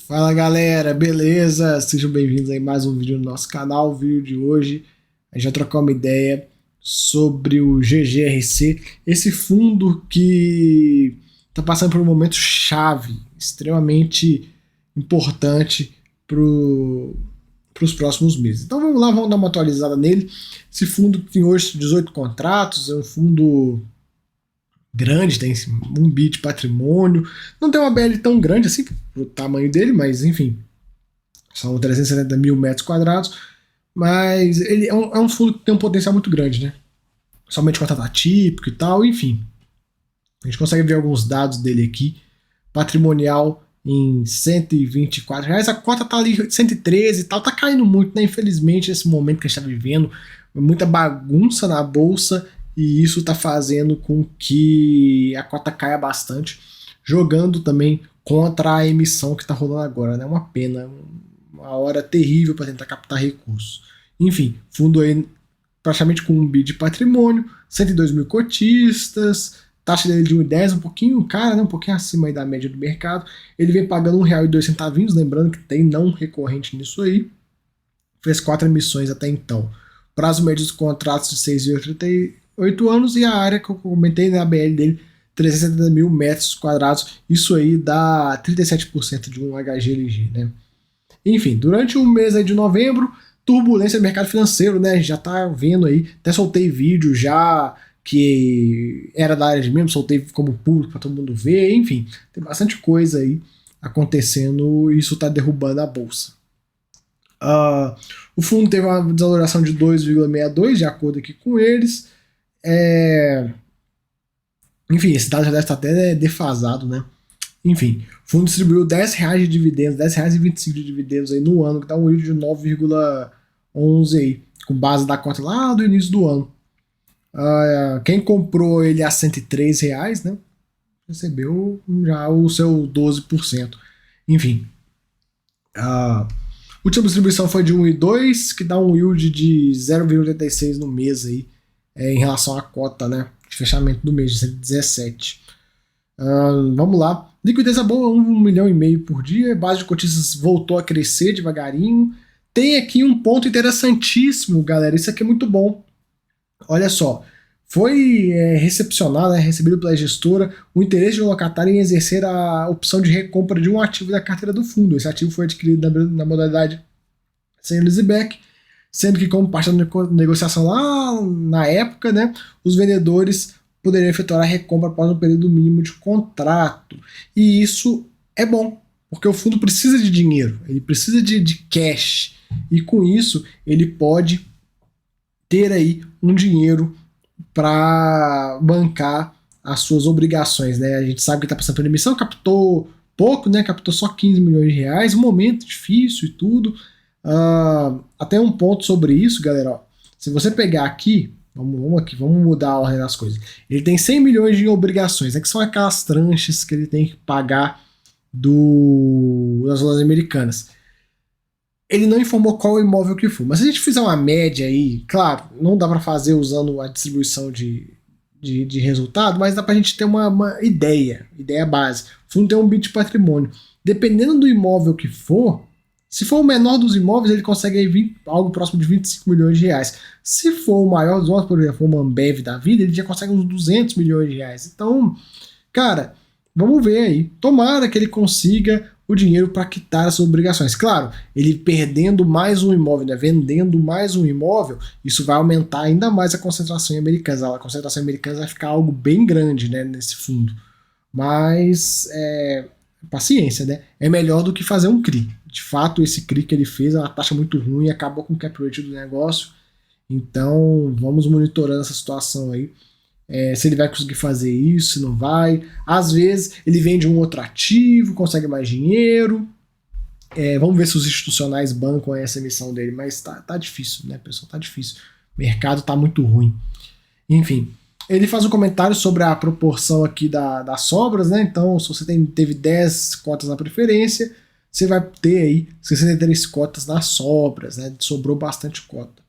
Fala galera, beleza? Sejam bem-vindos a mais um vídeo no nosso canal. O vídeo de hoje a gente vai trocar uma ideia sobre o GGRC, esse fundo que está passando por um momento chave, extremamente importante para os próximos meses. Então vamos lá, vamos dar uma atualizada nele. Esse fundo tem hoje 18 contratos, é um fundo grande, tem 1 bi de patrimônio, não tem uma BL tão grande assim pro tamanho dele, mas enfim, são 370 mil metros quadrados, mas ele é um fundo que tem um potencial muito grande, né? Somente contrato atípico e tal, enfim. A gente consegue ver alguns dados dele aqui, patrimonial em R$ 124, a cota tá ali 113 e tal, tá caindo muito, né? Infelizmente, nesse momento que a gente tá vivendo, muita bagunça na bolsa, e isso está fazendo com que a cota caia bastante, jogando também contra a emissão que está rolando agora, né? Uma pena, uma hora terrível para tentar captar recursos. Enfim, fundo aí praticamente com 1 bi de patrimônio, 102 mil cotistas, taxa dele de 1,10, um pouquinho cara, né? Um pouquinho acima aí da média do mercado. Ele vem pagando R$1,02, lembrando que tem não recorrente nisso aí. Fez 4 emissões até então. Prazo médio dos contratos de 6,8 anos, e a área que eu comentei, né, a BL dele, 370 mil metros quadrados, isso aí dá 37% de um HGLG, né? Enfim, durante o mês aí de novembro, turbulência no mercado financeiro, né? A gente já tá vendo aí, até soltei vídeo já que era da área de membro, soltei como público para todo mundo ver, enfim, tem bastante coisa aí acontecendo e isso tá derrubando a bolsa. O fundo teve uma desvalorização de 2,62, de acordo aqui com eles. Enfim, esse dado já deve estar até defasado, né? Enfim, o fundo distribuiu R$10 de dividendos, R$10,25 de dividendos aí no ano, que dá um yield de 9,11 aí, com base da cota lá do início do ano. Quem comprou ele a R$103, né? Recebeu já o seu 12%. Enfim, a última distribuição foi de 1,2, que dá um yield de 0,86 no mês aí, em relação à cota, né, de fechamento do mês de 117. Vamos lá. Liquidez é boa, 1,5 milhão por dia. Base de cotistas voltou a crescer devagarinho. Tem aqui um ponto interessantíssimo, galera. Isso aqui é muito bom. Olha só. Foi recepcionado, recebido pela gestora, o interesse de um locatário em exercer a opção de recompra de um ativo da carteira do fundo. Esse ativo foi adquirido na modalidade sem leaseback, sendo que, como parte da negociação lá na época, né, os vendedores poderiam efetuar a recompra após um período mínimo de contrato. E isso é bom, porque o fundo precisa de dinheiro, ele precisa de cash, e com isso ele pode ter aí um dinheiro para bancar as suas obrigações, né? A gente sabe que está passando por emissão, captou pouco, né? Captou só R$15 milhões, um momento difícil e tudo. Até um ponto sobre isso, galera. Ó. Se você pegar aqui, vamos mudar a ordem das coisas. Ele tem 100 milhões de obrigações, né? Que são aquelas tranches que ele tem que pagar das lojas americanas. Ele não informou qual imóvel que for. Mas se a gente fizer uma média aí, claro, não dá para fazer usando a distribuição de resultado, mas dá para a gente ter uma ideia base. O fundo tem 1 bi de patrimônio. Dependendo do imóvel que for, se for o menor dos imóveis, ele consegue vir algo próximo de R$25 milhões. Se for o maior dos imóveis, por exemplo, uma Ambev da vida, ele já consegue uns R$200 milhões. Então, cara, vamos ver aí. Tomara que ele consiga o dinheiro para quitar as obrigações. Claro, ele perdendo mais um imóvel, né, vendendo mais um imóvel, isso vai aumentar ainda mais a concentração em americanas. A concentração em americanas vai ficar algo bem grande, né, nesse fundo. Mas, paciência, né? É melhor do que fazer um CRI. De fato, esse CRI que ele fez é uma taxa muito ruim e acabou com o cap rate do negócio. Então, vamos monitorando essa situação aí. Se ele vai conseguir fazer isso, se não vai. Às vezes ele vende um outro ativo, consegue mais dinheiro. Vamos ver se os institucionais bancam essa emissão dele, mas tá difícil, né, pessoal? Tá difícil. O mercado tá muito ruim. Enfim, ele faz um comentário sobre a proporção aqui das sobras, né? Então, se você teve 10 cotas na preferência, você vai ter aí 63 cotas nas sobras, né? Sobrou bastante cota.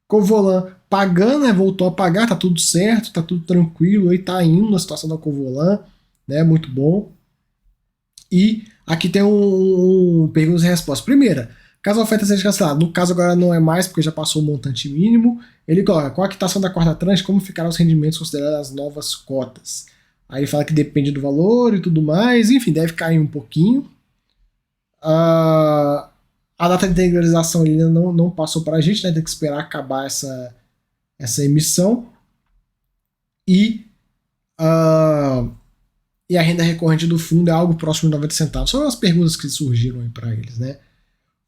Covolan pagando, né, voltou a pagar, tá tudo certo, tá tudo tranquilo, aí tá indo na situação da Covolan, né, muito bom. E Aqui tem um perguntas e respostas. Primeira, caso a oferta seja cancelada, no caso agora não é mais, porque já passou o montante mínimo, ele coloca, com a quitação da quarta tranche, como ficarão os rendimentos considerados as novas cotas? Aí ele fala que depende do valor e tudo mais, enfim, deve cair um pouquinho. A data de integralização ainda não passou para a gente, né? Tem que esperar acabar essa emissão. E a renda recorrente do fundo é algo próximo de 90 centavos. São as perguntas que surgiram aí para eles, né?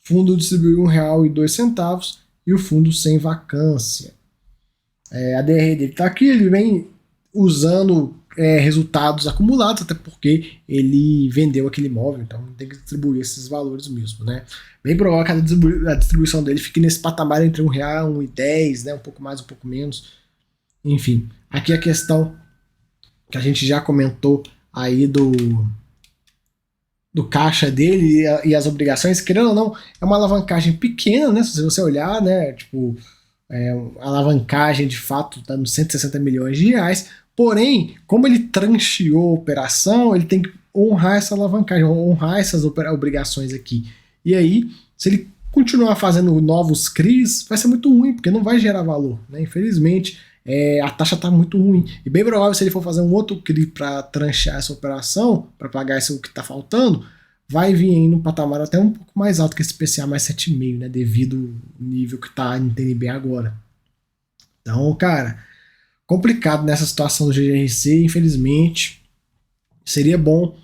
O fundo distribuiu R$1,02 e o fundo sem vacância. A DR dele está aqui, ele vem usando resultados acumulados, até porque ele vendeu aquele imóvel, então tem que distribuir esses valores mesmo, né? Bem provável que a distribuição dele fique nesse patamar entre R$1 e R$1,10, né? Um pouco mais, um pouco menos. Enfim, aqui a questão que a gente já comentou aí do caixa dele e as obrigações, querendo ou não, é uma alavancagem pequena, né? Se você olhar, né? Tipo, a alavancagem de fato está nos 160 milhões de reais. Porém, como ele trancheou a operação, ele tem que honrar essa alavancagem, honrar essas obrigações aqui. E aí, se ele continuar fazendo novos CRIs, vai ser muito ruim, porque não vai gerar valor, né? Infelizmente, a taxa está muito ruim. E bem provável, se ele for fazer um outro CRI para tranchar essa operação, para pagar isso que está faltando, vai vir aí num patamar até um pouco mais alto que esse PCA mais 7,5, né? Devido ao nível que está em TNB agora. Então, cara, complicado nessa situação do GGRC, infelizmente. Seria bom.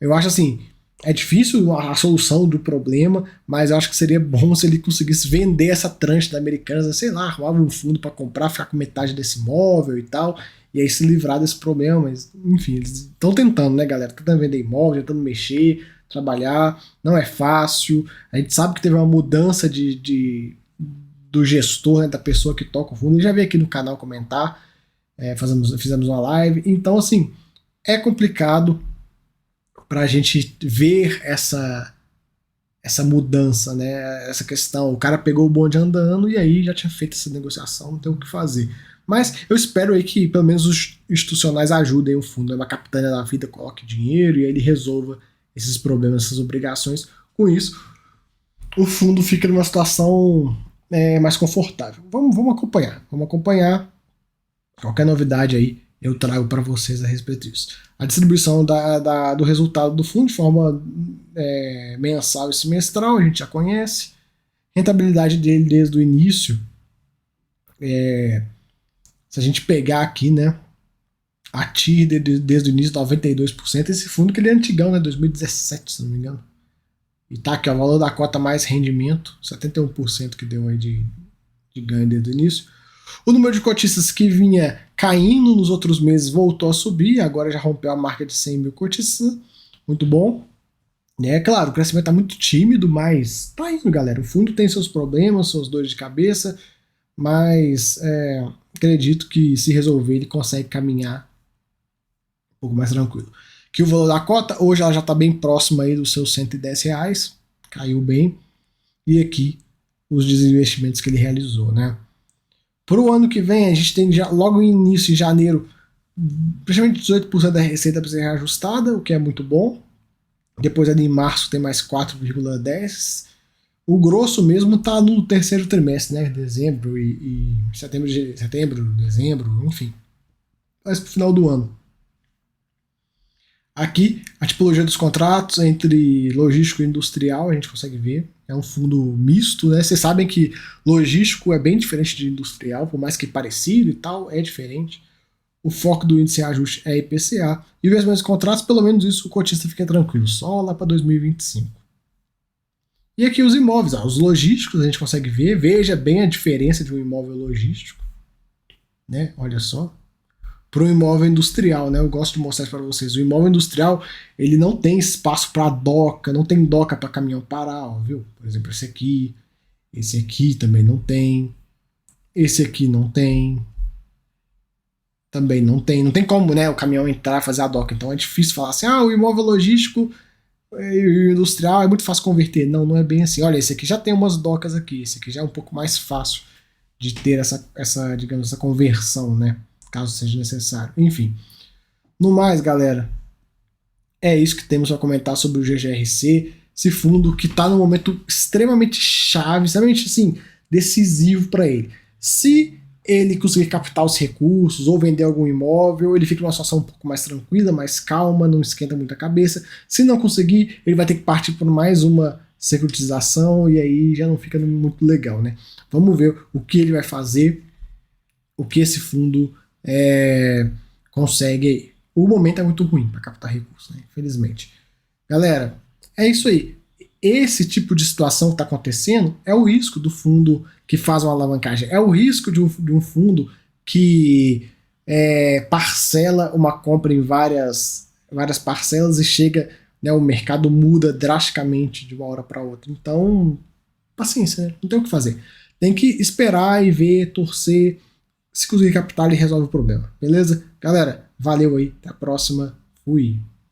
Eu acho assim, é difícil a solução do problema, mas eu acho que seria bom se ele conseguisse vender essa tranche da Americanas, sei lá, arrumava um fundo para comprar, ficar com metade desse imóvel e tal, e aí se livrar desse problema. Mas, enfim, eles estão tentando, né, galera? Tentando vender imóvel, tentando mexer, trabalhar. Não é fácil. A gente sabe que teve uma mudança do gestor, né, da pessoa que toca o fundo. Ele já veio aqui no canal comentar. Fizemos uma live. Então, assim, é complicado para a gente ver essa mudança, né? Essa questão. O cara pegou o bonde andando e aí já tinha feito essa negociação, não tem o que fazer. Mas eu espero aí que pelo menos os institucionais ajudem o fundo, uma capitânia da vida coloque dinheiro e aí ele resolva esses problemas, essas obrigações. Com isso, o fundo fica numa situação mais confortável. Vamos acompanhar. Vamos acompanhar. Qualquer novidade aí eu trago para vocês a respeito disso. A distribuição do resultado do fundo de forma mensal e semestral a gente já conhece. Rentabilidade dele desde o início. Se a gente pegar aqui, né, a TIR desde o início, 92%. Esse fundo que ele é antigão, né, 2017, se não me engano. E tá aqui, ó, o valor da cota mais rendimento, 71% que deu aí de ganho desde o início. O número de cotistas que vinha caindo nos outros meses voltou a subir, agora já rompeu a marca de 100 mil cotistas, muito bom. Claro, o crescimento está muito tímido, mas tá indo, galera. O fundo tem seus problemas, suas dores de cabeça, mas acredito que se resolver ele consegue caminhar um pouco mais tranquilo. Que o valor da cota, hoje ela já está bem próxima aí dos seus R$110, caiu bem, e aqui os desinvestimentos que ele realizou, né? Para o ano que vem, a gente tem já, logo no início, em janeiro, praticamente 18% da receita para ser reajustada, o que é muito bom. Depois ali em março tem mais 4,10%. O grosso mesmo está no terceiro trimestre, né? Dezembro e setembro, dezembro, enfim. Mas para o final do ano. Aqui, a tipologia dos contratos entre logístico e industrial, a gente consegue ver. É um fundo misto, né? Vocês sabem que logístico é bem diferente de industrial, por mais que parecido e tal, é diferente. O foco do índice de ajuste é IPCA. E os mesmos contratos, pelo menos isso o cotista fica tranquilo, só lá para 2025. E aqui os imóveis, os logísticos a gente consegue ver, veja bem a diferença de um imóvel logístico, né? Olha só. Para o imóvel industrial, né? Eu gosto de mostrar para vocês. O imóvel industrial, ele não tem espaço para doca, não tem doca para caminhão parar, ó, viu? Por exemplo, esse aqui também não tem, esse aqui não tem, também não tem como, né? O caminhão entrar, fazer a doca. Então é difícil falar assim, o imóvel logístico e o industrial é muito fácil converter. Não, não é bem assim. Olha, esse aqui já tem umas docas aqui, esse aqui já é um pouco mais fácil de ter digamos, essa conversão, né? Caso seja necessário. Enfim. No mais, galera, É isso que temos para comentar sobre o GGRC, esse fundo que está num momento extremamente chave, extremamente assim, decisivo para ele. Se ele conseguir captar os recursos ou vender algum imóvel, ele fica numa situação um pouco mais tranquila, mais calma, não esquenta muito a cabeça. Se não conseguir, ele vai ter que partir por mais uma securitização e aí já não fica muito legal, né? Vamos ver o que ele vai fazer, o que esse fundo consegue aí. O momento é muito ruim para captar recursos, né? Infelizmente. Galera, é isso aí. Esse tipo de situação que está acontecendo é o risco do fundo que faz uma alavancagem. É o risco de um fundo que parcela uma compra em várias parcelas e chega, né, o mercado muda drasticamente de uma hora para outra. Então, paciência, né? Não tem o que fazer. Tem que esperar e ver, torcer. Se conseguir captar, ele resolve o problema. Beleza? Galera, valeu aí. Até a próxima. Fui.